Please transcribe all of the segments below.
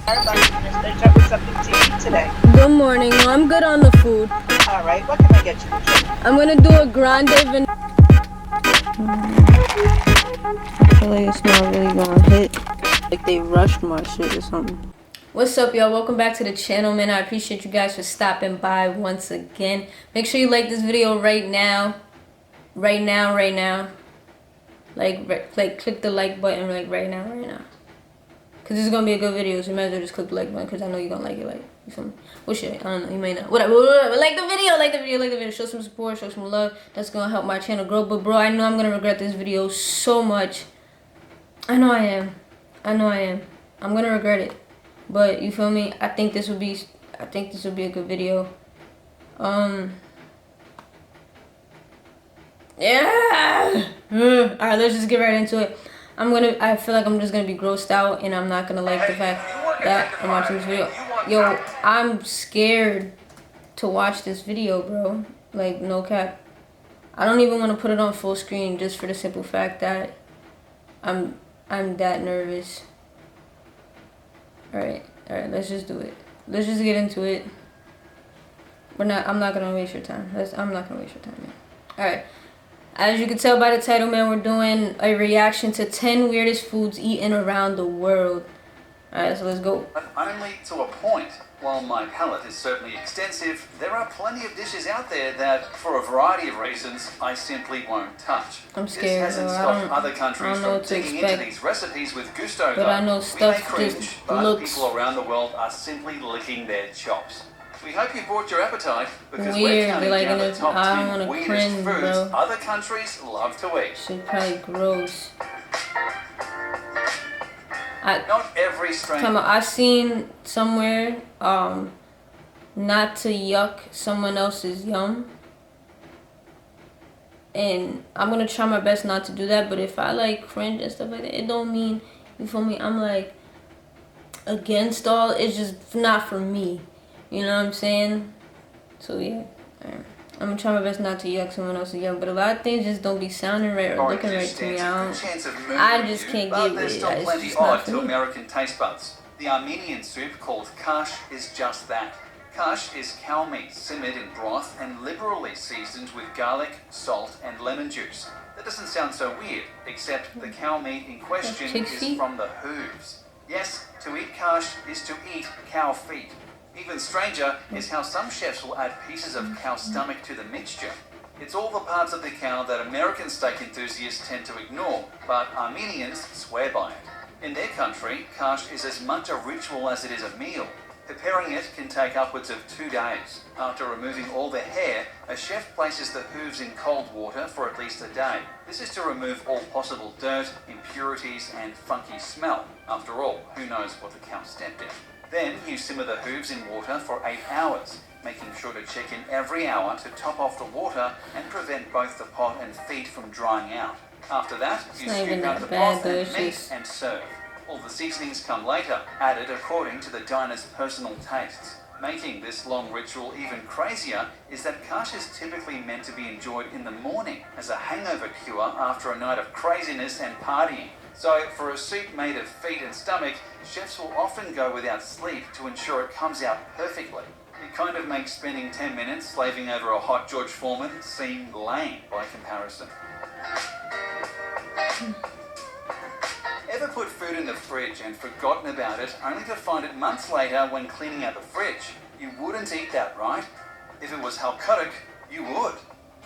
There's jumping something to eat today. Good morning. No, I'm good on the food. All right, what can I get you to drink? I'm gonna do a grande vanilla. I feel like it's not really gonna hit. Like they rushed my shit or something. What's up, y'all? Welcome back to the channel, man. I appreciate you guys for stopping by once again. Make sure you like this video right now. Right now. Like click the like button right now. Cause this is gonna be a good video, so you might as well just click the like button, cause I know you're gonna like it. Like, you feel me? Well, shit, I don't know, you may not. Whatever. Like the video. Show some support, show some love. That's gonna help my channel grow. But bro, I know I'm gonna regret this video so much. I know I am. I'm gonna regret it. But you feel me? I think this would be a good video. Yeah. All right, let's just get right into it. I feel like I'm just gonna be grossed out, and I'm not gonna like the fact that I'm watching this video. Yo, I'm scared to watch this video, bro. Like, no cap. I don't even want to put it on full screen just for the simple fact that I'm that nervous. All right, let's just do it. Let's just get into it. I'm not gonna waste your time. I'm not gonna waste your time, man. All right. As you can tell by the title, man, we're doing a reaction to 10 weirdest foods eaten around the world. Alright, so let's go. But only to a point. While my palate is certainly extensive, there are plenty of dishes out there that, for a variety of reasons, I simply won't touch. I'm scared. This hasn't stopped other countries from digging into these recipes with gusto. But I know stuff cringe, just but looks people around the world are simply licking their chops. We hope you brought your appetite, because weird. we're counting Like, down the top 10 weirdest cringe, foods bro. other countries love to eat. Shit probably gross. Not every stranger. I seen somewhere, not to yuck someone else's yum. And I'm gonna try my best not to do that, but if I like cringe and stuff like that, it don't mean, you feel me, I'm like against all, it's just not for me. You know what I'm saying? So yeah, I'm gonna try my best not to yuck someone else's yum, but a lot of things just don't be sounding right or looking right to me. I just can't get with it. There's plenty odd to American taste buds. The Armenian soup called kash is just that. Kash is cow meat simmered in broth and liberally seasoned with garlic, salt, and lemon juice. That doesn't sound so weird, except the cow meat in question is from the hooves. Yes, to eat kash is to eat cow feet. Even stranger is how some chefs will add pieces of cow stomach to the mixture. It's all the parts of the cow that American steak enthusiasts tend to ignore, but Armenians swear by it. In their country, kash is as much a ritual as it is a meal. Preparing it can take upwards of 2 days. After removing all the hair, a chef places the hooves in cold water for at least a day. This is to remove all possible dirt, impurities, and funky smell. After all, who knows what the cow stepped in? Then you simmer the hooves in water for 8 hours, making sure to check in every hour to top off the water and prevent both the pot and feet from drying out. After that, you scoop out the broth and meat and serve. All the seasonings come later, added according to the diner's personal tastes. Making this long ritual even crazier is that kash is typically meant to be enjoyed in the morning as a hangover cure after a night of craziness and partying. So, for a soup made of feet and stomach, chefs will often go without sleep to ensure it comes out perfectly. It kind of makes spending 10 minutes slaving over a hot George Foreman seem lame by comparison. Ever put food in the fridge and forgotten about it, only to find it months later when cleaning out the fridge? You wouldn't eat that, right? If it was halkudok, you would.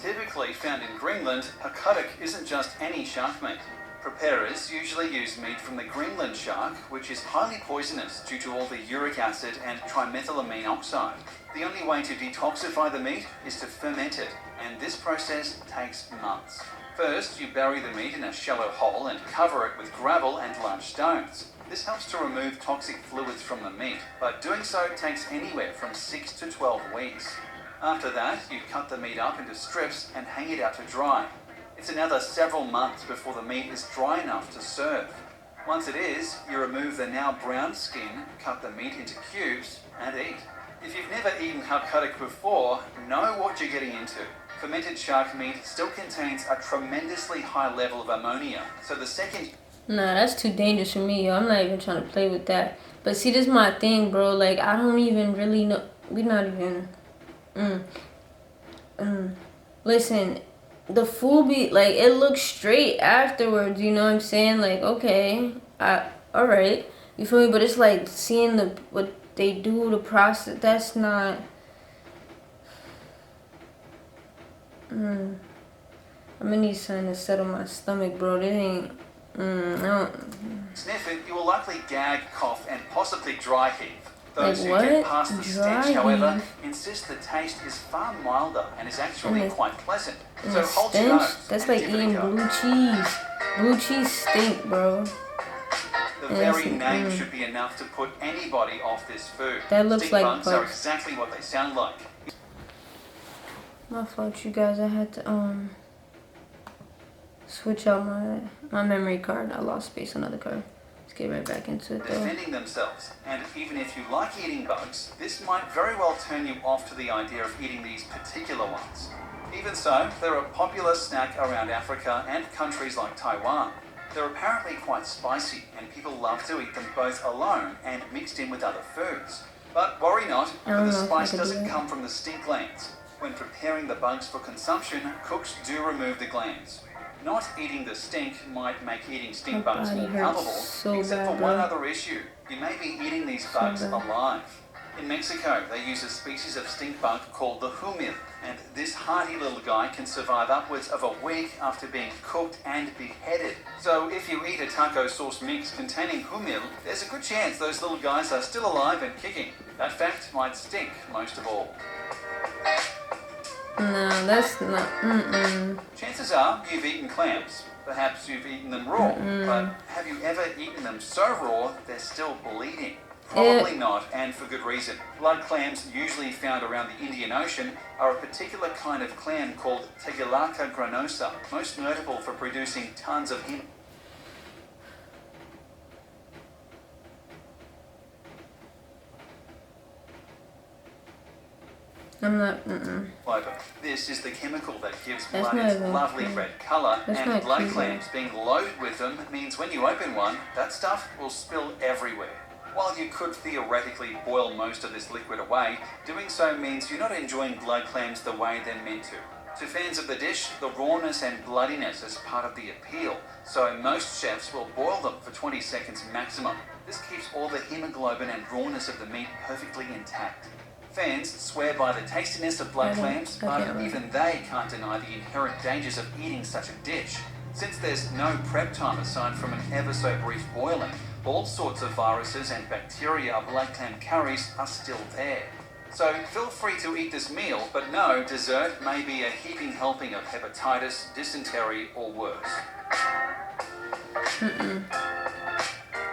Typically found in Greenland, halkudok isn't just any shark meat. Preparers usually use meat from the Greenland shark, which is highly poisonous due to all the uric acid and trimethylamine oxide. The only way to detoxify the meat is to ferment it, and this process takes months. First, you bury the meat in a shallow hole and cover it with gravel and large stones. This helps to remove toxic fluids from the meat, but doing so takes anywhere from 6 to 12 weeks. After that, you cut the meat up into strips and hang it out to dry. It's another several months before the meat is dry enough to serve. Once it is, you remove the now brown skin, cut the meat into cubes, and eat. If you've never eaten halkudok before, know what you're getting into. Fermented shark meat still contains a tremendously high level of ammonia, so the second... Nah, that's too dangerous for me, yo. I'm not even trying to play with that. But see, this is my thing, bro. Like, I don't even really know. We not even. Listen, the food be like, it looks straight afterwards. You know what I'm saying? Like, okay, all right. You feel me? But it's like seeing what they do, the process. That's not. I'm gonna need something to settle my stomach, bro. This ain't. I don't. Sniff it, you will likely gag, cough, and possibly dry heave. Those Like who get what? past the Dry stench, however, heave? insist the taste is far milder and is actually And the- quite pleasant. And So the hold your stench? nose That's and like give it a eating go. blue cheese. Blue cheese stink, bro. The And very it's- name should be enough to put anybody off this food. That looks Stink like bugs are bugs. exactly what they sound like. My fault, you guys. I had to switch out my memory card. I lost space on another card. Let's get right back into it though. Defending themselves. And even if you like eating bugs, this might very well turn you off to the idea of eating these particular ones. Even so, they're a popular snack around Africa and countries like Taiwan. They're apparently quite spicy, and people love to eat them both alone and mixed in with other foods. But worry not, I for don't the know if I spice could do doesn't that. come from the stink glands. When preparing the bugs for consumption, cooks do remove the glands. Not eating the stink might make eating stink My bugs body more hurts palatable, so except bad, for one bro. other issue. You may be eating these bugs bad. alive. In Mexico, they use a species of stink bug called the humil, and this hardy little guy can survive upwards of a week after being cooked and beheaded. So if you eat a taco sauce mix containing humil, there's a good chance those little guys are still alive and kicking. That fact might stink most of all. No, that's not. Chances are you've eaten clams. Perhaps you've eaten them raw, but have you ever eaten them so raw they're still bleeding? Probably not, and for good reason. Blood clams, usually found around the Indian Ocean, are a particular kind of clam called Tegulaca granosa, most notable for producing tons of I'm not. fiber. This is the chemical that gives That's blood not its even lovely cute. red colour, That's and not blood cute, clams being loaded with them means when you open one, that stuff will spill everywhere. While you could theoretically boil most of this liquid away, doing so means you're not enjoying blood clams the way they're meant to. To fans of the dish, the rawness and bloodiness is part of the appeal, so most chefs will boil them for 20 seconds maximum. This keeps all the hemoglobin and rawness of the meat perfectly intact. Fans swear by the tastiness of blood clams, but even they can't deny the inherent dangers of eating such a dish. Since there's no prep time aside from an ever so brief boiling, all sorts of viruses and bacteria a blood clam carries are still there. So feel free to eat this meal, but no, dessert may be a heaping helping of hepatitis, dysentery, or worse.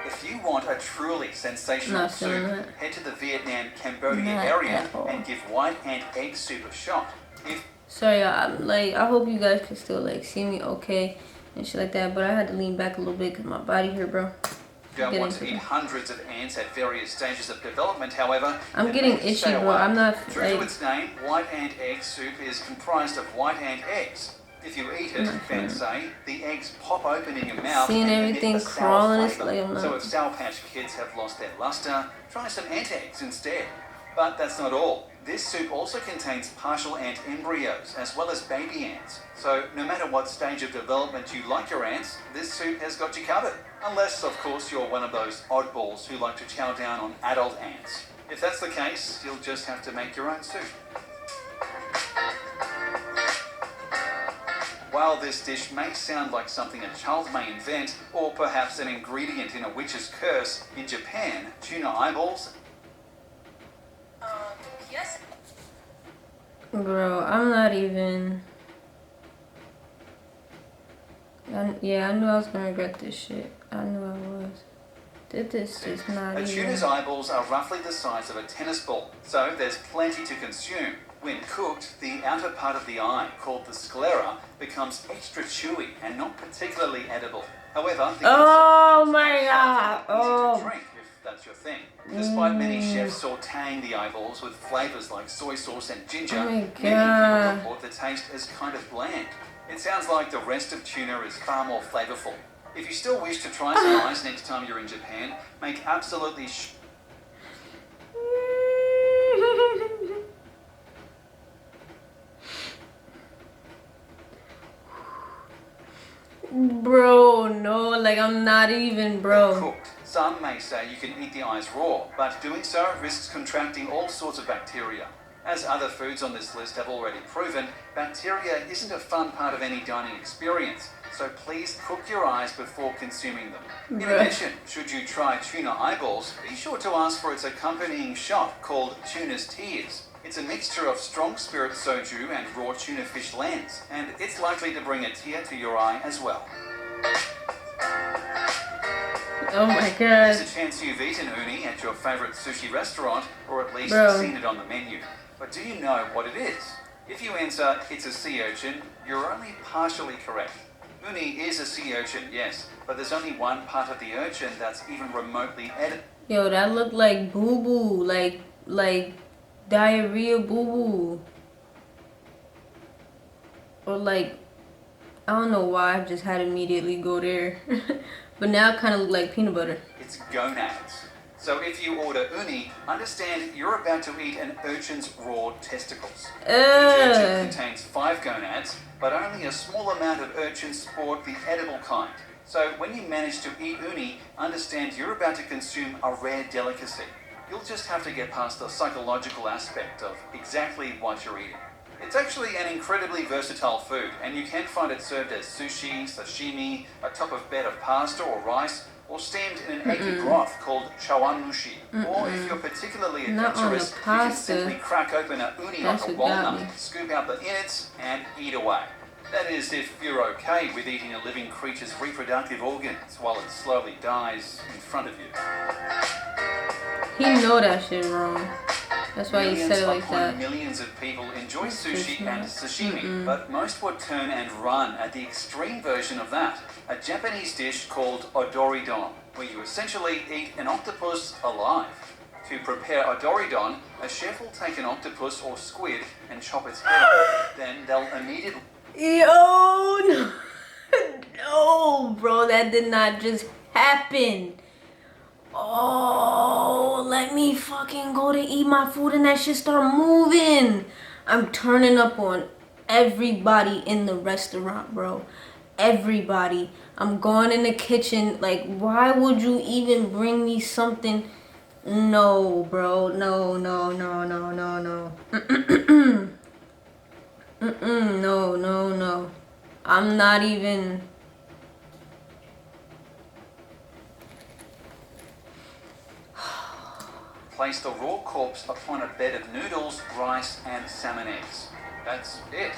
If you want a truly sensational Not soup, feeling it. head to the Vietnam, Cambodia Not area at all. and give white ant egg soup a shot. If Sorry, I hope you guys can still like see me okay and shit like that. But I had to lean back a little bit because my body hurt, bro. you don't Get want to into eat it. hundreds of ants at various stages of development, however, I'm then getting maybe itchy, stay bro. away. I'm not, True to like- its name, white ant egg soup is comprised of white ant eggs. If you eat it, fans say, the eggs pop open in your mouth Seeing and you everything get the sour crawling, it's flavour. like I'm So not- if Sour Patch Kids have lost their luster, try some ant eggs instead. But that's not all. This soup also contains partial ant embryos as well as baby ants. So no matter what stage of development you like your ants, this soup has got you covered. Unless, of course, you're one of those oddballs who like to chow down on adult ants. If that's the case, you'll just have to make your own soup. While this dish may sound like something a child may invent, or perhaps an ingredient in a witch's curse, in Japan, tuna eyeballs Yes. Bro, I'm not even. Yeah, I knew I was gonna regret this shit. I knew I was. This is not A even. tuna's eyeballs are roughly the size of a tennis ball, so there's plenty to consume. When cooked, the outer part of the eye, called the sclera, becomes extra chewy and not particularly edible. However, the Oh inside my is god! easy to Oh. drink if that's your thing. Despite many chefs sautéing the eyeballs with flavours like soy sauce and ginger, Oh my many people God. report the taste as kind of bland. It sounds like the rest of tuna is far more flavourful. If you still wish to try some eyes next time you're in Japan, make absolutely Bro, no, like I'm not even, bro. Cooked. Some may say you can eat the eyes raw, but doing so risks contracting all sorts of bacteria. As other foods on this list have already proven, bacteria isn't a fun part of any dining experience, so please cook your eyes before consuming them. In Bruh. addition, should you try tuna eyeballs, be sure to ask for its accompanying shot called tuna's tears. It's a mixture of strong spirit soju and raw tuna fish lens, and it's likely to bring a tear to your eye as well. Oh my There's god. a chance you've eaten uni at your favourite sushi restaurant, or at least Bro. seen it on the menu. But do you know what it is? If you answer it's a sea urchin, you're only partially correct. Uni is a sea urchin, yes, but there's only one part of the urchin that's even remotely edible. Yo, that looked like boo boo, like diarrhea boo boo. Or like, I don't know why I just had to immediately go there. But now it kind of look like peanut butter. It's gonads. So if you order uni, understand you're about to eat an urchin's raw testicles. Each urchin contains 5 gonads, but only a small amount of urchins sport the edible kind. So when you manage to eat uni, understand you're about to consume a rare delicacy. You'll just have to get past the psychological aspect of exactly what you're eating. It's actually an incredibly versatile food, and you can find it served as sushi, sashimi, atop a bed of pasta or rice, or steamed in an eggy broth called chawanmushi. Or if you're particularly Not on the adventurous, you can pasta. simply crack open a uni That's like a what got walnut, me. scoop out the innards, and eat away. That is, if you're okay with eating a living creature's reproductive organs while it slowly dies in front of you. He know that shit wrong. That's why he said it like that. Millions of people enjoy That's sushi good, and man. sashimi, but most would turn and run at the extreme version of that, a Japanese dish called odoridon, where you essentially eat an octopus alive. To prepare odoridon, a chef will take an octopus or squid and chop its head off. Then they'll immediately Yo, no. No, bro, that did not just happen. Oh, let me fucking go to eat my food and that shit start moving. I'm turning up on everybody in the restaurant, bro. Everybody. I'm going in the kitchen. Like, why would you even bring me something? No, bro. No, no, no, no, no, no. No, no, no. I'm not even... place the raw corpse upon a bed of noodles, rice, and salmon eggs. That's it.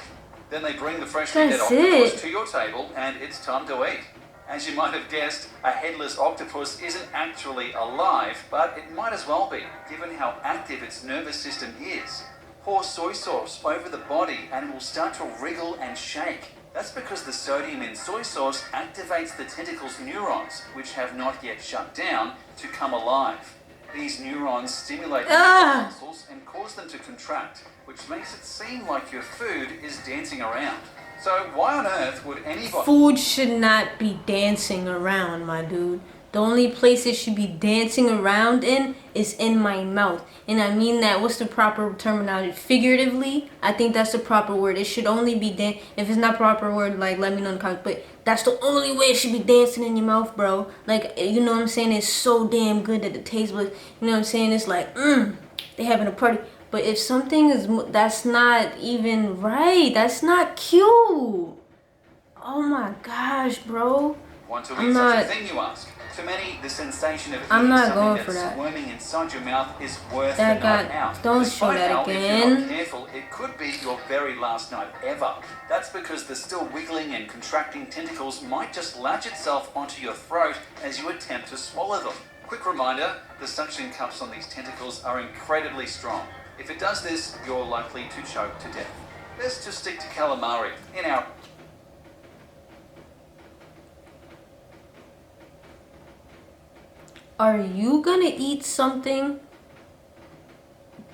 Then they bring the freshly dead That's octopus it. to your table, and it's time to eat. As you might have guessed, a headless octopus isn't actually alive, but it might as well be, given how active its nervous system is. Pour soy sauce over the body, and it will start to wriggle and shake. That's because the sodium in soy sauce activates the tentacle's neurons, which have not yet shut down, to come alive. These neurons stimulate the muscles and cause them to contract, which makes it seem like your food is dancing around. So why on earth would anybody... Food should not be dancing around, my dude. The only place it should be dancing around in is in my mouth. And I mean that, what's the proper terminology? Figuratively, I think that's the proper word. It should only be if it's not proper word, like, let me know in the comments. But that's the only way it should be dancing in your mouth, bro. Like, you know what I'm saying? It's so damn good that the taste buds, you know what I'm saying? It's like, they having a party. But if something is, that's not even right. That's not cute. Oh my gosh, bro. Want to eat such a thing, you ask? To many, the sensation of I'm eating not something going that's for that. squirming inside your mouth is worth That the night got- out. don't Despite show that how, again. If you're not careful, it could be your very last night ever. That's because the still wiggling and contracting tentacles might just latch itself onto your throat as you attempt to swallow them. Quick reminder, the suction cups on these tentacles are incredibly strong. If it does this, you're likely to choke to death. Best to stick to calamari in our... Are you gonna eat something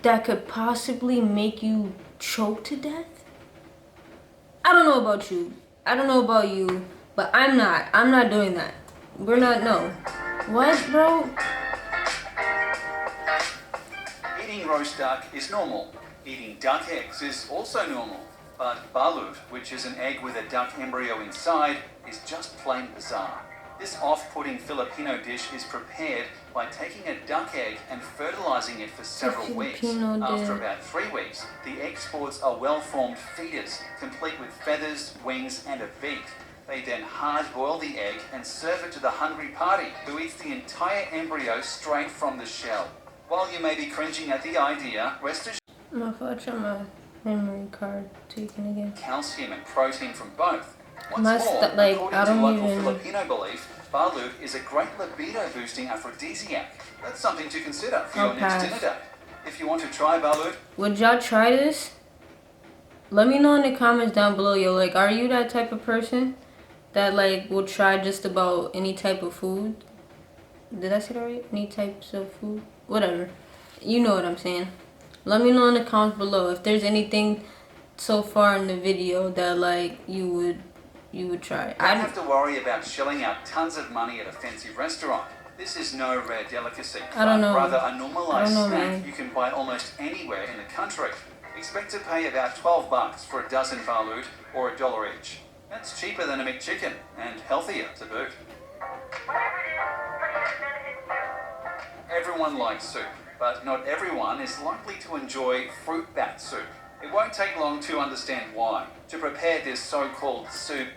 that could possibly make you choke to death? I don't know about you. I don't know about you, but I'm not. I'm not doing that. We're not, no. What, bro? Eating roast duck is normal. Eating duck eggs is also normal. But balut, which is an egg with a duck embryo inside, is just plain bizarre. This off-putting Filipino dish is prepared by taking a duck egg and fertilizing it for several weeks. After about 3 weeks, the egg sports are well-formed feeders, complete with feathers, wings, and a beak. They then hard-boil the egg and serve it to the hungry party, who eats the entire embryo straight from the shell. While you may be cringing at the idea, rest assured My fault, my memory card taken again. calcium and protein from both. What's Must- more, like, according I to don't local even- Filipino belief, balut is a great libido-boosting aphrodisiac. That's something to consider for your I'll next pass. dinner date. If you want to try balut, Would y'all try this? Let me know in the comments down below, yo. Like, are you that type of person that like will try just about any type of food? Did I say that right? Any types of food? Whatever. You know what I'm saying. Let me know in the comments below if there's anything so far in the video that like you would try. you don't have to worry about shelling out tons of money at a fancy restaurant. This is no rare delicacy, I don't but know. rather a I normalized don't know, snack man. you can buy almost anywhere in the country. Expect to pay about $12 for a dozen balut or $1 each. That's cheaper than a McChicken and healthier to boot. Everyone likes soup, but not everyone is likely to enjoy fruit bat soup. It won't take long to understand why. To prepare this so-called soup,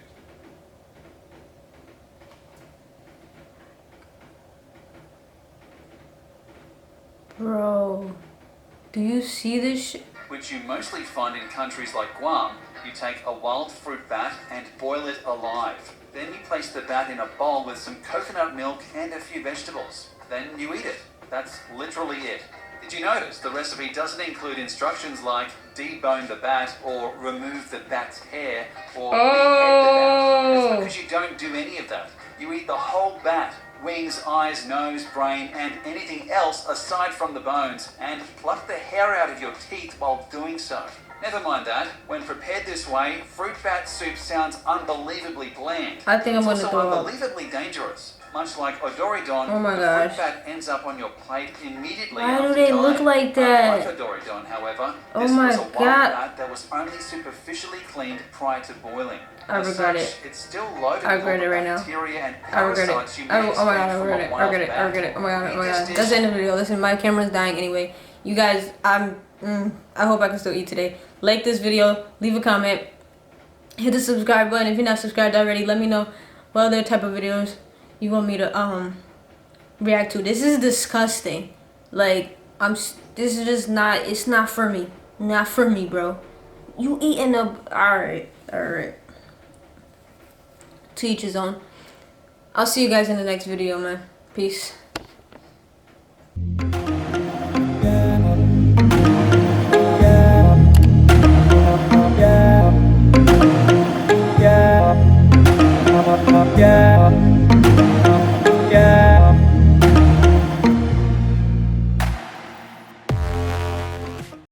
Bro, do you see this shit? which you mostly find in countries like Guam, you take a wild fruit bat and boil it alive. Then you place the bat in a bowl with some coconut milk and a few vegetables. Then you eat it. That's literally it. Did you notice the recipe doesn't include instructions like debone the bat or remove the bat's hair or behead the bat? It's because you don't do any of that. You eat the whole bat. Wings, eyes, nose, brain, and anything else aside from the bones, and pluck the hair out of your teeth while doing so. Never mind that, when prepared this way, fruit bat soup sounds unbelievably bland. I think I'm It's gonna also throw up. unbelievably dangerous. Much like Odoridon, Oh my the gosh. fruit bat ends up on your plate immediately Why do after they dying. look like that? Unlike Odoridon, however, Oh this my was a wild God. bat that was only superficially cleaned prior to boiling. I As regret such, it. It's still loaded I with regret all it the right now. bacteria and I regret parasites you it. may Oh my expect god, I from regret a it. I wild regret it. I bat. regret it. Oh my god, oh my Eat this god. dish That's the end of the video. Listen, my camera's dying anyway. You guys, I hope I can still eat today. Like this video, leave a comment, hit the subscribe button if you're not subscribed already. Let me know what other type of videos you want me to react to. This is disgusting. Like this is just not. It's not for me. Not for me, bro. You eating a all right. To each his own. I'll see you guys in the next video, man. Peace.